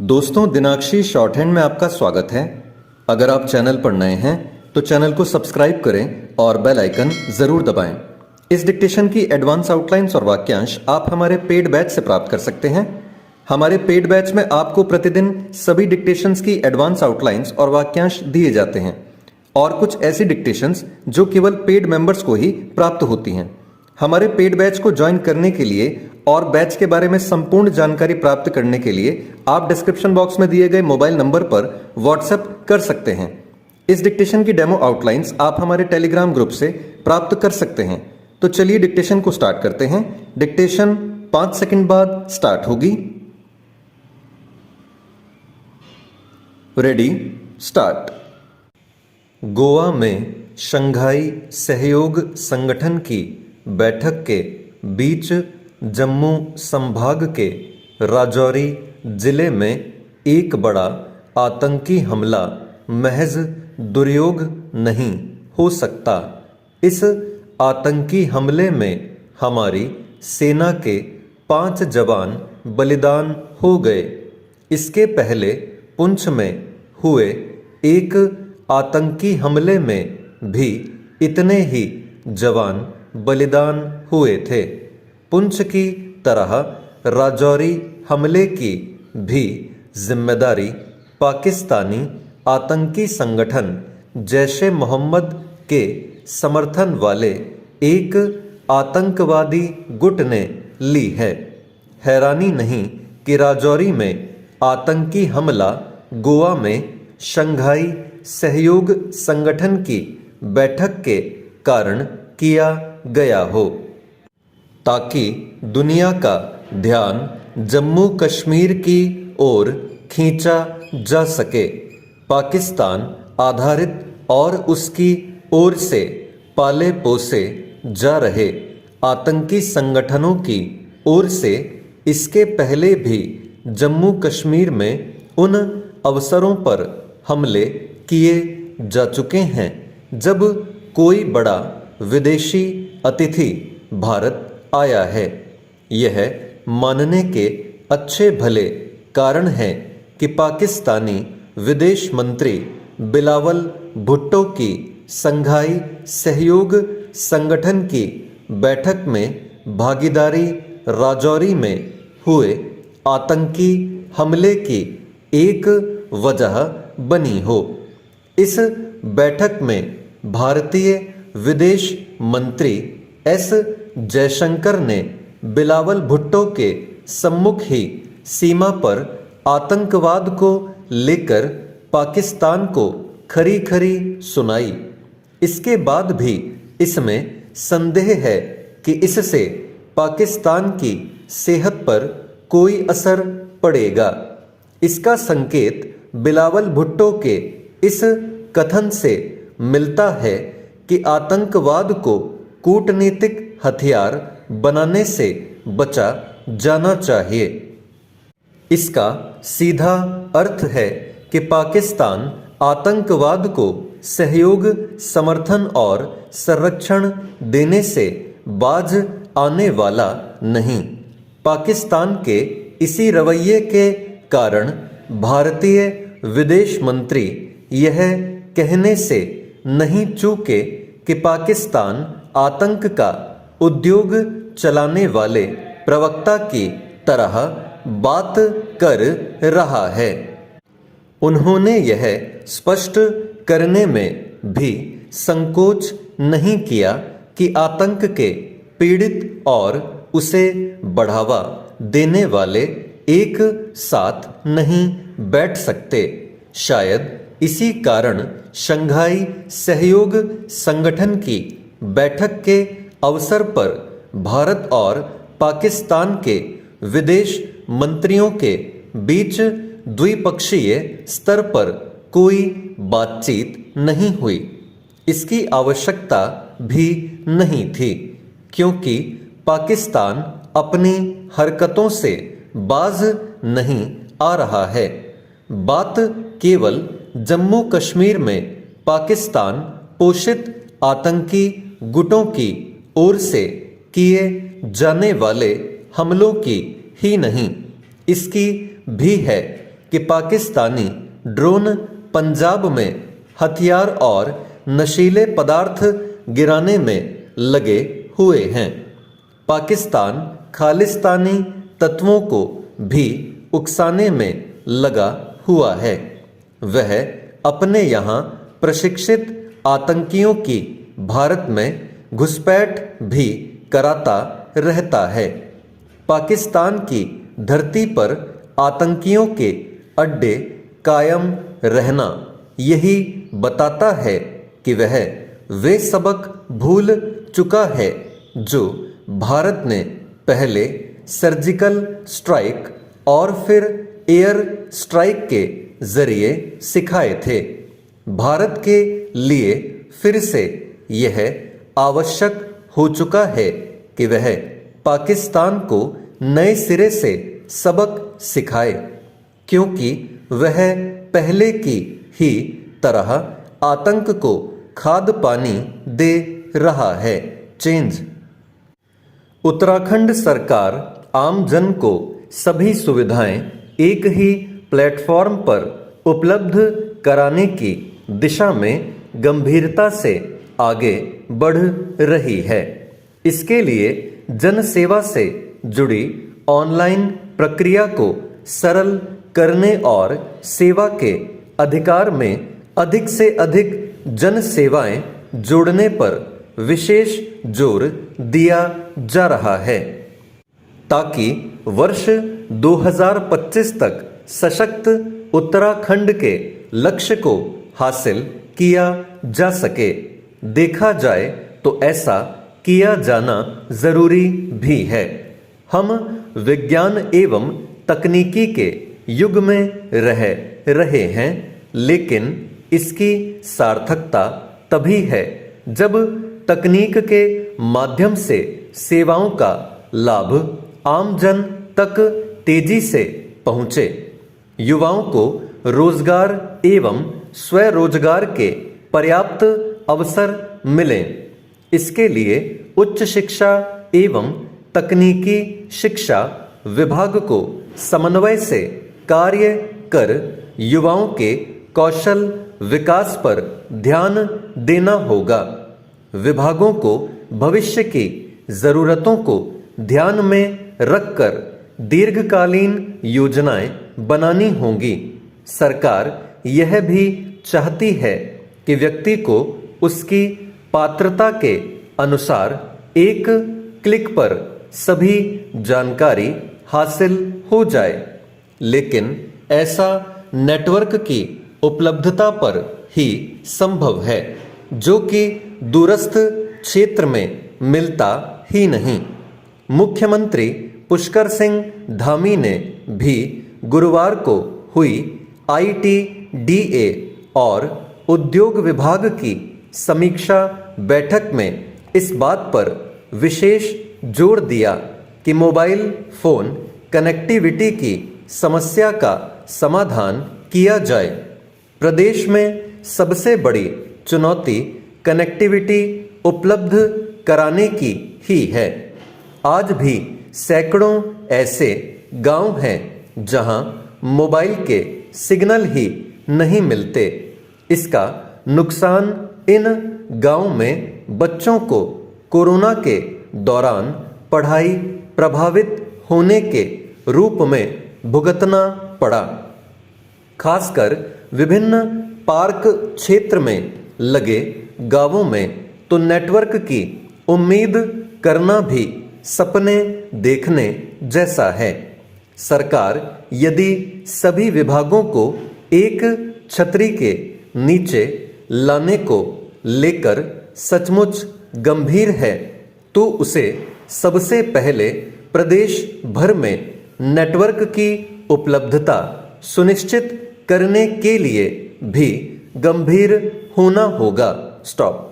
दोस्तों, दिनाक्षी short hand में आपका स्वागत है। अगर आप चैनल पर नए हैं तो चैनल को सब्सक्राइब करें और बेल आइकन जरूर दबाएं। इस डिक्टेशन की एडवांस आउटलाइंस और वाक्यांश आप हमारे पेड बैच से प्राप्त कर सकते हैं। हमारे पेड बैच में आपको प्रतिदिन सभी डिक्टेशंस की एडवांस आउटलाइंस और वाक्यांश दिए जाते हैं और कुछ ऐसी डिक्टेशंस जो केवल पेड मेंबर्स को ही प्राप्त होती हैं। हमारे पेड बैच को ज्वाइन करने के लिए और बैच के बारे में संपूर्ण जानकारी प्राप्त करने के लिए आप डिस्क्रिप्शन बॉक्स में दिए गए मोबाइल नंबर पर व्हाट्सएप कर सकते हैं। इस डिक्टेशन की डेमो आउटलाइंस आप हमारे टेलीग्राम ग्रुप से प्राप्त कर सकते हैं। तो चलिए डिक्टेशन को स्टार्ट करते हैं। डिक्टेशन 5 सेकंड बाद स्टार्ट होगी। Ready, start. गोवा में शंघाई सहयोग संगठन की बैठक के बीच जम्मू संभाग के राजौरी जिले में एक बड़ा आतंकी हमला महज दुर्योग नहीं हो सकता। इस आतंकी हमले में हमारी सेना के 5 जवान बलिदान हो गए। इसके पहले पुंछ में हुए एक आतंकी हमले में भी इतने ही जवान बलिदान हुए थे। पुंछ की तरह राजौरी हमले की भी जिम्मेदारी पाकिस्तानी आतंकी संगठन जैश-ए मोहम्मद के समर्थन वाले एक आतंकवादी गुट ने ली है। हैरानी नहीं कि राजौरी में आतंकी हमला गोवा में शंघाई सहयोग संगठन की बैठक के कारण किया गया हो, ताकि दुनिया का ध्यान जम्मू कश्मीर की ओर खींचा जा सके। पाकिस्तान आधारित और उसकी ओर से पाले पोसे जा रहे आतंकी संगठनों की ओर से इसके पहले भी जम्मू कश्मीर में उन अवसरों पर हमले किए जा चुके हैं जब कोई बड़ा विदेशी अतिथि भारत आया है। यह मानने के अच्छे भले कारण हैं कि पाकिस्तानी विदेश मंत्री बिलावल भुट्टो की शंघाई सहयोग संगठन की बैठक में भागीदारी राजौरी में हुए आतंकी हमले की एक वजह बनी हो। इस बैठक में भारतीय विदेश मंत्री एस जयशंकर ने बिलावल भुट्टो के सम्मुख ही सीमा पर आतंकवाद को लेकर पाकिस्तान को खरी खरी सुनाई। इसके बाद भी इसमें संदेह है कि इससे पाकिस्तान की सेहत पर कोई असर पड़ेगा। इसका संकेत बिलावल भुट्टो के इस कथन से मिलता है कि आतंकवाद को कूटनीतिक हथियार बनाने से बचा जाना चाहिए। इसका सीधा अर्थ है कि पाकिस्तान आतंकवाद को सहयोग, समर्थन और संरक्षण देने से बाज आने वाला नहीं। पाकिस्तान के इसी रवैये के कारण भारतीय विदेश मंत्री यह कहने से नहीं चूके कि पाकिस्तान आतंक का उद्योग चलाने वाले प्रवक्ता की तरह बात कर रहा है। उन्होंने यह स्पष्ट करने में भी संकोच नहीं किया कि आतंक के पीड़ित और उसे बढ़ावा देने वाले एक साथ नहीं बैठ सकते। शायद इसी कारण शंघाई सहयोग संगठन की बैठक के अवसर पर भारत और पाकिस्तान के विदेश मंत्रियों के बीच द्विपक्षीय स्तर पर कोई बातचीत नहीं हुई। इसकी आवश्यकता भी नहीं थी, क्योंकि पाकिस्तान अपनी हरकतों से बाज नहीं आ रहा है। बात केवल जम्मू कश्मीर में पाकिस्तान पोषित आतंकी गुटों की ओर से किए जाने वाले हमलों की ही नहीं, इसकी भी है कि पाकिस्तानी ड्रोन पंजाब में हथियार और नशीले पदार्थ गिराने में लगे हुए हैं। पाकिस्तान खालिस्तानी तत्वों को भी उकसाने में लगा हुआ है। वह अपने यहाँ प्रशिक्षित आतंकियों की भारत में घुसपैठ भी कराता रहता है। पाकिस्तान की धरती पर आतंकियों के अड्डे कायम रहना यही बताता है कि वह वे सबक भूल चुका है जो भारत ने पहले सर्जिकल स्ट्राइक और फिर एयर स्ट्राइक के जरिए सिखाए थे। भारत के लिए फिर से यह आवश्यक हो चुका है कि वह पाकिस्तान को नए सिरे से सबक सिखाए, क्योंकि वह पहले की ही तरह आतंक को खाद पानी दे रहा है। चेंज। उत्तराखंड सरकार आम जन को सभी सुविधाएं एक ही प्लेटफॉर्म पर उपलब्ध कराने की दिशा में गंभीरता से आगे बढ़ रही है। इसके लिए जन सेवा से जुड़ी ऑनलाइन प्रक्रिया को सरल करने और सेवा के अधिकार में अधिक से अधिक जन सेवाएं जोड़ने पर विशेष जोर दिया जा रहा है, ताकि वर्ष 2025 तक सशक्त उत्तराखंड के लक्ष्य को हासिल किया जा सके। देखा जाए तो ऐसा किया जाना जरूरी भी है। हम विज्ञान एवं तकनीकी के युग में रह रहे हैं, लेकिन इसकी सार्थकता तभी है जब तकनीक के माध्यम से सेवाओं का लाभ आम जन तक तेजी से पहुंचे। युवाओं को रोजगार एवं स्वरोजगार के पर्याप्त अवसर मिलें। इसके लिए उच्च शिक्षा एवं तकनीकी शिक्षा विभाग को समन्वय से कार्य कर युवाओं के कौशल विकास पर ध्यान देना होगा। विभागों को भविष्य की जरूरतों को ध्यान में रखकर दीर्घकालीन योजनाएं बनानी होंगी। सरकार यह भी चाहती है कि व्यक्ति को उसकी पात्रता के अनुसार एक क्लिक पर सभी जानकारी हासिल हो जाए, लेकिन ऐसा नेटवर्क की उपलब्धता पर ही संभव है, जो कि दूरस्थ क्षेत्र में मिलता ही नहीं। मुख्यमंत्री पुष्कर सिंह धामी ने भी गुरुवार को हुई ITDA और उद्योग विभाग की समीक्षा बैठक में इस बात पर विशेष जोर दिया कि मोबाइल फोन कनेक्टिविटी की समस्या का समाधान किया जाए। प्रदेश में सबसे बड़ी चुनौती कनेक्टिविटी उपलब्ध कराने की ही है। आज भी सैकड़ों ऐसे गांव हैं जहां मोबाइल के सिग्नल ही नहीं मिलते। इसका नुकसान इन गांव में बच्चों को कोरोना के दौरान पढ़ाई प्रभावित होने के रूप में भुगतना पड़ा। खासकर विभिन्न पार्क क्षेत्र में लगे गांवों में तो नेटवर्क की उम्मीद करना भी सपने देखने जैसा है। सरकार यदि सभी विभागों को एक छतरी के नीचे लाने को लेकर सचमुच गंभीर है, तो उसे सबसे पहले प्रदेश भर में नेटवर्क की उपलब्धता सुनिश्चित करने के लिए भी गंभीर होना होगा। स्टॉप।